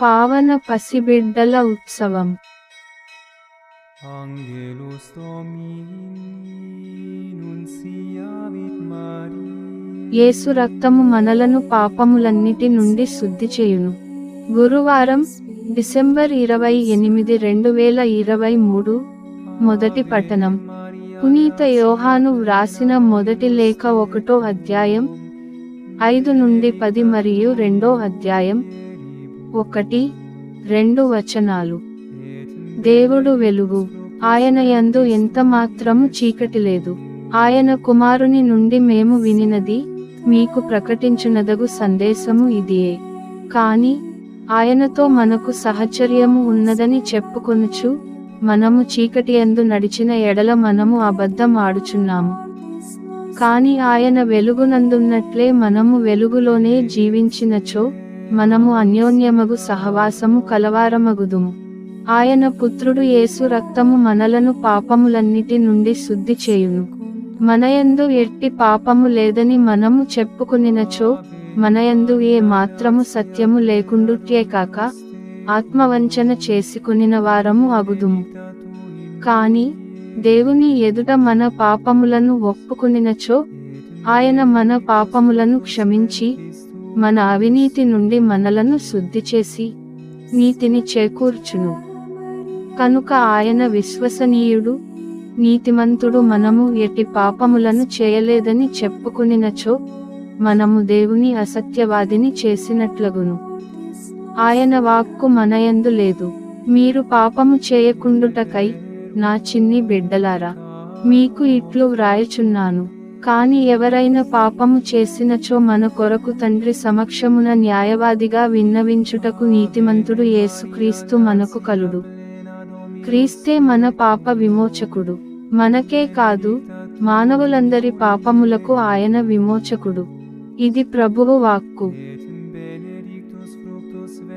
పావన పసిబిడ్డల ఉత్సవం. Angelus Domini nunciavit Maria. యేసు రక్తము మనలను పాపములన్నిటి నుండి శుద్ధి చేయును. గురువారం, డిసెంబర్ 28, 2023. మొదటి పఠనం. పునీత యోహాను వ్రాసిన మొదటి లేఖ 1వ అధ్యాయం 5 నుండి 10 మరియు 2వ అధ్యాయం 1, 2 వచనాలు. దేవుడు వెలుగు, ఆయన యందు ఎంత మాత్రము చీకటి లేదు. ఆయన కుమారుని నుండి మేము వినినది, మీకు ప్రకటించునదగు సందేశము ఇదియే. కాని ఆయనతో మనకు సహచర్యము ఉన్నదని చెప్పుకొనుచు, మనము చీకటియందు నడిచిన ఎడల మనము అబద్ధం ఆడుచున్నాము. కాని ఆయన వెలుగునందున్నట్లే మనము వెలుగులోనే జీవించినచో, మనము అన్యోన్యమగు సహవాసము కలవారమగుదుము. ఆయన పుత్రుడు యేసు రక్తము మనలను పాపములన్నిటి నుండి శుద్ధి చేయును. మనయందు ఎట్టి పాపము లేదని మనము చెప్పుకునినచో, మనయందు ఏ మాత్రము సత్యము లేకుండుట్యే కాక, ఆత్మవంచన చేసుకునిన వారము అగుదుము. కాని దేవుని ఎదుట మన పాపములను ఒప్పుకునినచో, ఆయన మన పాపములను క్షమించి, మన అవినీతి నుండి మనలను శుద్ధి చేసి, నీతిని చేకూర్చును. కనుక ఆయన విశ్వసనీయుడు, నీతిమంతుడు. మనము ఎట్టి పాపములను చేయలేదని చెప్పుకునినచో, మనము దేవుని అసత్యవాదిని చేసినట్లగును. ఆయన వాక్కు మనయందు లేదు. మీరు పాపము చేయకుండుటకై, నా చిన్ని బిడ్డలారా, మీకు ఇట్లు వ్రాయుచున్నాను. కాని ఎవరైనా పాపము చేసినచో మన కొరకు తండ్రి సమక్షమున న్యాయవాదిగా విన్నవించుటకు నీతిమంతుడు యేసుక్రీస్తు మనకు కలుడు. క్రీస్తే మన పాప విమోచకుడు. మనకే కాదు, మానవులందరి పాపములకు ఆయన విమోచకుడు. ఇది ప్రభువు వాక్కు.